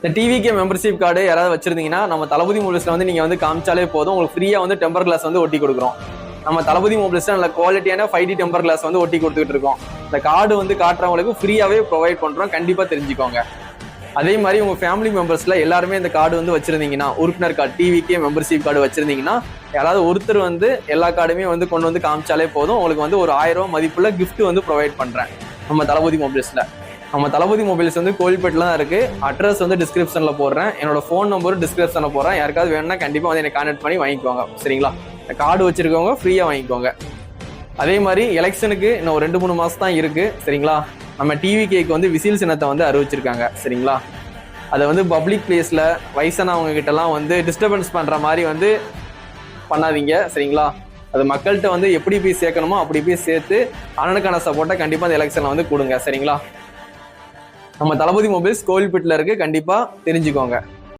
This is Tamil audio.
இந்த டிவிகே மெம்பர்ஷிப் கார்டு யாராவது வச்சிருந்தீங்கன்னா நம்ம தளபதி மொபைல்ஸ்ல வந்து நீங்க வந்து காமிச்சாலே போதும், உங்களுக்கு ஃப்ரீயா வந்து டெம்பர் கிளாஸ் வந்து ஒட்டி கொடுக்குறோம். நம்ம தளபதி மொபைல்ஸ்ல நல்ல குவாலிட்டியான 5D டெம்பர் கிளாஸ் வந்து ஒட்டி கொடுத்துட்டு இருக்கோம். இந்த கார்டு வந்து காட்டுறவங்களுக்கு ஃப்ரீயாவே ப்ரொவைட் பண்றோம், கண்டிப்பா தெரிஞ்சுக்கோங்க. அதே மாதிரி உங்க ஃபேமிலி மெம்பர்ஸ்ல எல்லாருமே இந்த கார்டு வந்து வச்சிருந்தீங்கன்னா, உறுப்பினர் கார்டு டிவிகே மெம்பர்ஷிப் கார்டு வச்சிருந்தீங்கன்னா யாராவது ஒருத்தர் வந்து எல்லா கார்டுமே வந்து கொண்டு வந்து காமிச்சாலே போதும், உங்களுக்கு வந்து ஒரு 1000 ரூபாய் மதிப்புள்ள கிஃப்ட் வந்து ப்ரொவைட் பண்றேன் நம்ம தளபதி மொபைல்ஸ்ல. நம்ம தளபதி மொபைல்ஸ் வந்து கோயில்பேட்டில் தான் இருக்கு. அட்ரஸ் வந்து டிஸ்கிரிப்ஷன்ல போடுறேன், என்னோட ஃபோன் நம்பரும் டிஸ்கிரிப்ஷன்ல போடுறேன். யாருக்காவது வேணும்னா கண்டிப்பா வந்து என்னை கான்டாக்ட் பண்ணி வாங்கிக்கோங்க, சரிங்களா? இந்த கார்டு வச்சிருக்கவங்க ஃப்ரீயா வாங்கிக்கோங்க. அதே மாதிரி எலெக்ஷனுக்கு இன்னும் 2-3 மாசம் தான் இருக்கு, சரிங்களா? நம்ம டிவிகேக்கு வந்து விசில் சின்னத்தை வந்து அறிவிச்சிருக்காங்க, சரிங்களா? அதை வந்து பப்ளிக் பிளேஸ்ல வயசானவங்க கிட்ட எல்லாம் வந்து டிஸ்டர்பன்ஸ் பண்ற மாதிரி வந்து பண்ணாதீங்க, சரிங்களா? அது மக்கள்கிட்ட வந்து எப்படி போய் சேர்க்கணுமோ அப்படி போய் சேர்த்து அண்ணனுக்கான சப்போர்ட்டை கண்டிப்பா அந்த எலெக்ஷன்ல வந்து கொடுங்க, சரிங்களா? நம்ம தளபதி மொபைல்ஸ் கோவில்பேட்டில் இருக்கு, கண்டிப்பா தெரிஞ்சுக்கோங்க.